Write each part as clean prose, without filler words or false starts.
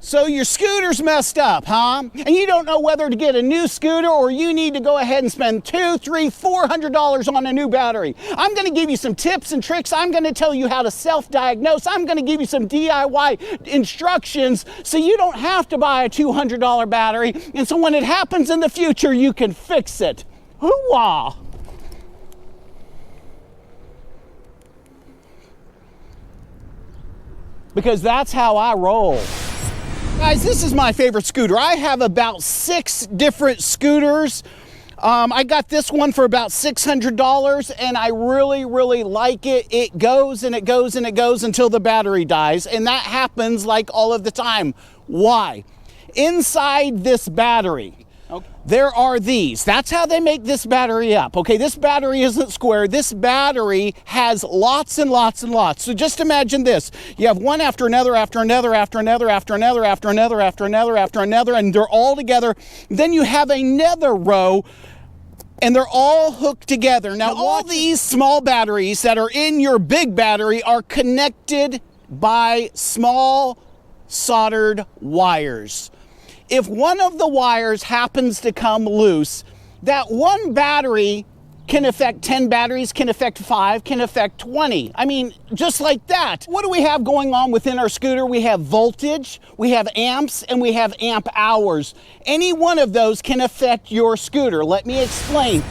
So your scooter's messed up, huh? And you don't know whether to get a new scooter or you need to go ahead and spend $200, $300, $400 on a new battery. I'm gonna give you some tips and tricks. I'm gonna tell you how to self-diagnose. I'm gonna give you some DIY instructions so you don't have to buy a $200 battery. And so when it happens in the future, you can fix it. Hoo-wah! Because that's how I roll. Guys, this is my favorite scooter. I have about 6 different scooters. I got this one for about $600 and I really like it. It goes and it goes and it goes until the battery dies, and that happens like all of the time. Why? Inside this battery, there are these. That's how they make this battery up. Okay, this battery isn't square. This battery has lots and lots and lots. So just imagine this. You have one after another, after another, after another, after another, after another, after another, after another, and they're all together. Then you have another row, and they're all hooked together. Now all these small batteries that are in your big battery are connected by small soldered wires. If one of the wires happens to come loose, that one battery can affect 10 batteries, can affect 5, can affect 20. I mean, just like that. What do we have going on within our scooter? We have voltage, we have amps, and we have amp hours. Any one of those can affect your scooter. Let me explain.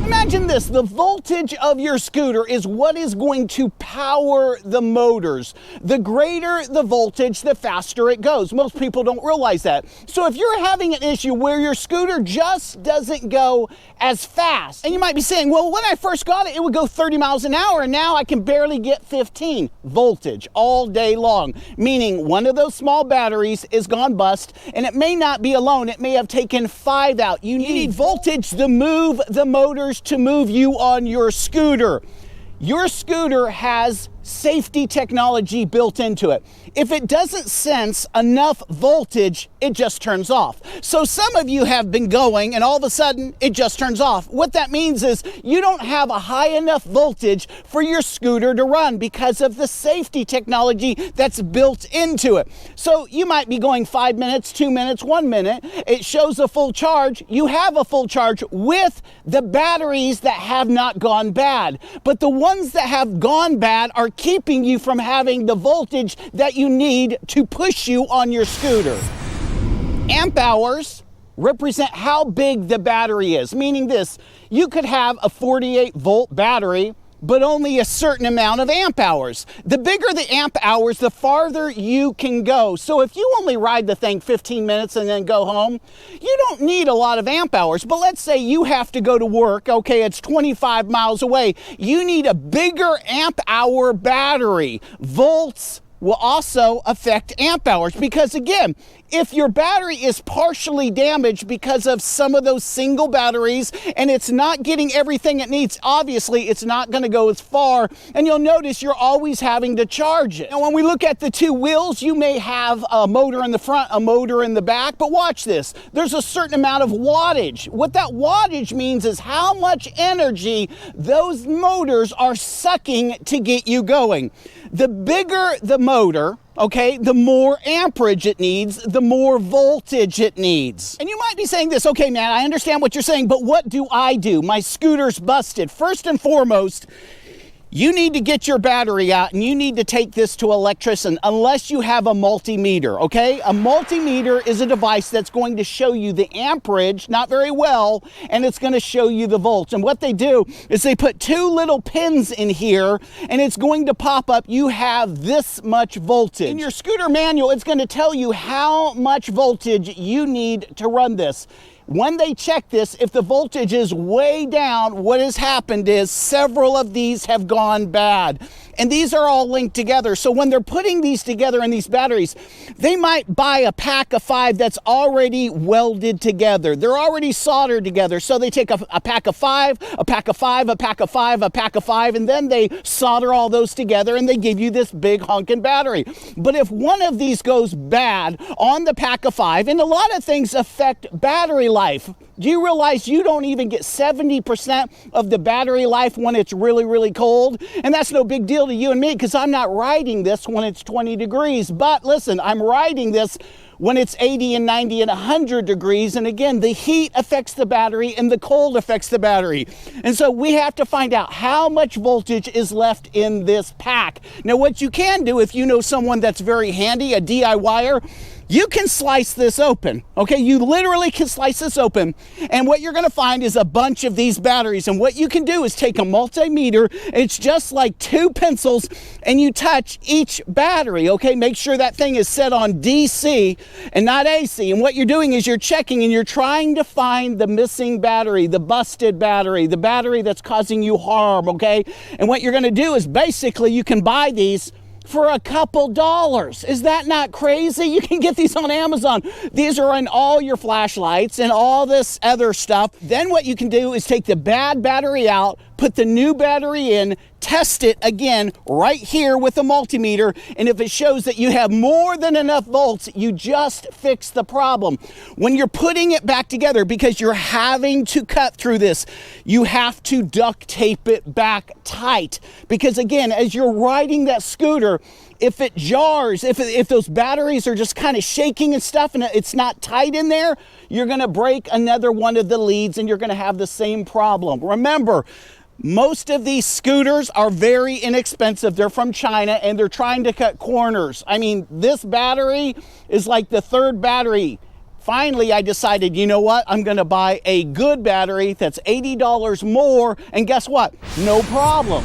Imagine this, the voltage of your scooter is what is going to power the motors. The greater the voltage, the faster it goes. Most people don't realize that. So if you're having an issue where your scooter just doesn't go as fast, and you might be saying, well, when I first got it, it would go 30 miles an hour, and now I can barely get 15. Voltage all day long, meaning one of those small batteries is gone bust, and it may not be alone. It may have taken 5 out. You need voltage to move the motors, to move you on your scooter. Your scooter has safety technology built into it. If it doesn't sense enough voltage, it just turns off. So some of you have been going and all of a sudden it just turns off. What that means is you don't have a high enough voltage for your scooter to run because of the safety technology that's built into it. So you might be going 5 minutes, 2 minutes, 1 minute. It shows a full charge. You have a full charge with the batteries that have not gone bad. But the ones that have gone bad are keeping you from having the voltage that you need to push you on your scooter. Amp hours represent how big the battery is, meaning this, you could have a 48 volt battery, but only a certain amount of amp hours. The bigger the amp hours, the farther you can go. So if you only ride the thing 15 minutes and then go home, you don't need a lot of amp hours. But let's say you have to go to work, okay, it's 25 miles away. You need a bigger amp hour battery. Volts will also affect amp hours because, again, if your battery is partially damaged because of some of those single batteries and it's not getting everything it needs, obviously it's not going to go as far, and you'll notice you're always having to charge it. Now when we look at the two wheels, you may have a motor in the front, a motor in the back, but watch this. There's a certain amount of wattage. What that wattage means is how much energy those motors are sucking to get you going. The bigger the motor, okay, the more amperage it needs, the more voltage it needs. And you might be saying this, okay, man, I understand what you're saying, but what do I do? My scooter's busted. First and foremost, you need to get your battery out and you need to take this to an electrician unless you have a multimeter, okay? A multimeter is a device that's going to show you the amperage, not very well, and it's going to show you the volts. And what they do is they put 2 little pins in here and it's going to pop up, you have this much voltage. In your scooter manual, it's going to tell you how much voltage you need to run this. When they check this, if the voltage is way down, what has happened is several of these have gone bad. And these are all linked together. So when they're putting these together in these batteries, they might buy a pack of 5 that's already welded together. They're already soldered together. So they take a pack of 5, a pack of 5, a pack of 5, a pack of 5, and then they solder all those together and they give you this big honking battery. But if one of these goes bad on the pack of 5, and a lot of things affect battery life, Do you realize you don't even get 70% of the battery life when it's really, really cold? And that's no big deal to you and me because I'm not riding this when it's 20 degrees. But listen, I'm riding this when it's 80 and 90 and 100 degrees. And again, the heat affects the battery and the cold affects the battery. And so we have to find out how much voltage is left in this pack. Now, what you can do if you know someone that's very handy, a DIYer, you can slice this open, okay? You literally can slice this open, and what you're gonna find is a bunch of these batteries, and what you can do is take a multimeter, it's just like two pencils, and you touch each battery, okay? Make sure that thing is set on DC and not AC, and what you're doing is you're checking and you're trying to find the missing battery, the busted battery, the battery that's causing you harm, okay? And what you're gonna do is basically you can buy these for a couple dollars. Is that not crazy? You can get these on Amazon. These are in all your flashlights and all this other stuff. Then what you can do is take the bad battery out, put the new battery in, test it again right here with a multimeter, and if it shows that you have more than enough volts, you just fix the problem. When you're putting it back together, because you're having to cut through this, you have to duct tape it back tight. Because again, as you're riding that scooter, if it jars, if those batteries are just kind of shaking and stuff and it's not tight in there, you're gonna break another one of the leads and you're gonna have the same problem. Remember, most of these scooters are very inexpensive. They're from China and they're trying to cut corners. I mean, this battery is like the third battery. Finally, I decided, you know what? I'm gonna buy a good battery that's $80 more, and guess what? No problem.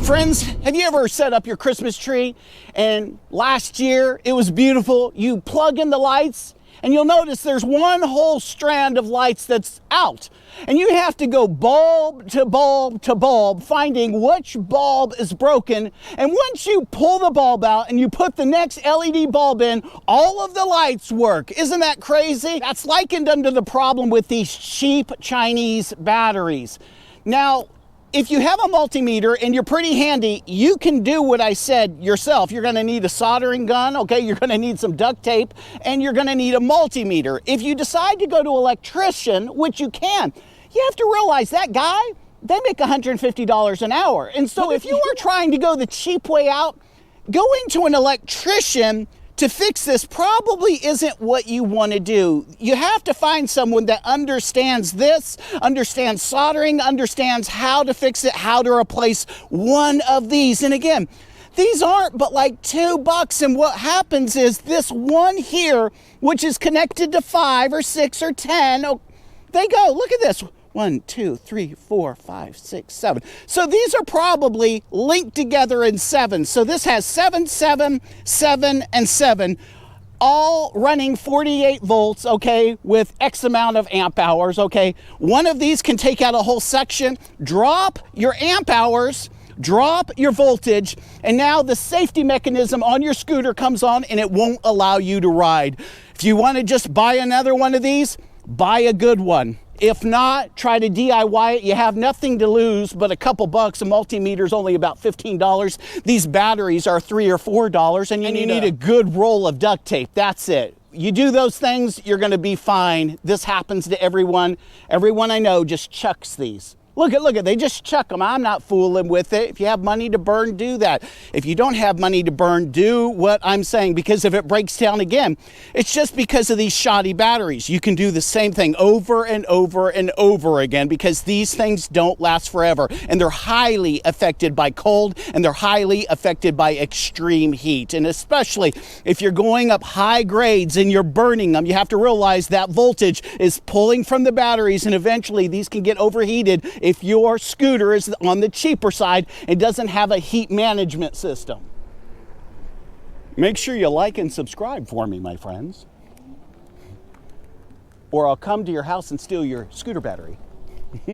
Friends, have you ever set up your Christmas tree and last year it was beautiful? You plug in the lights and you'll notice there's one whole strand of lights that's out. And you have to go bulb to bulb to bulb, finding which bulb is broken. And once you pull the bulb out and you put the next LED bulb in, all of the lights work. Isn't that crazy? That's likened under the problem with these cheap Chinese batteries. Now, if you have a multimeter and you're pretty handy, you can do what I said yourself. You're gonna need a soldering gun, okay? You're gonna need some duct tape, and you're gonna need a multimeter. If you decide to go to an electrician, which you can, you have to realize that guy, they make $150 an hour. And so if you are trying to go the cheap way out, going to an electrician to fix this probably isn't what you want to do. You have to find someone that understands this, understands soldering, understands how to fix it, how to replace one of these. And again, these aren't but like $2. And what happens is this one here, which is connected to 5 or 6 or 10, they go, look at this. 1, 2, 3, 4, 5, 6, 7. So these are probably linked together in 7. So this has 7, 7, 7, and 7, all running 48 volts, okay, with X amount of amp hours, okay. One of these can take out a whole section, drop your amp hours, drop your voltage, and now the safety mechanism on your scooter comes on and it won't allow you to ride. If you want to just buy another one of these, buy a good one. If not, try to DIY it. You have nothing to lose but a couple bucks. A multimeter's only about $15. These batteries are $3 or $4, and you need a good roll of duct tape. That's it. You do those things, you're gonna be fine. This happens to everyone. Everyone I know just chucks these. Look at, they just chuck them. I'm not fooling with it. If you have money to burn, do that. If you don't have money to burn, do what I'm saying, because if it breaks down again, it's just because of these shoddy batteries. You can do the same thing over and over and over again because these things don't last forever, and they're highly affected by cold, and they're highly affected by extreme heat. And especially if you're going up high grades and you're burning them, you have to realize that voltage is pulling from the batteries, and eventually these can get overheated if your scooter is on the cheaper side and doesn't have a heat management system. Make sure you like and subscribe for me, my friends, or I'll come to your house and steal your scooter battery.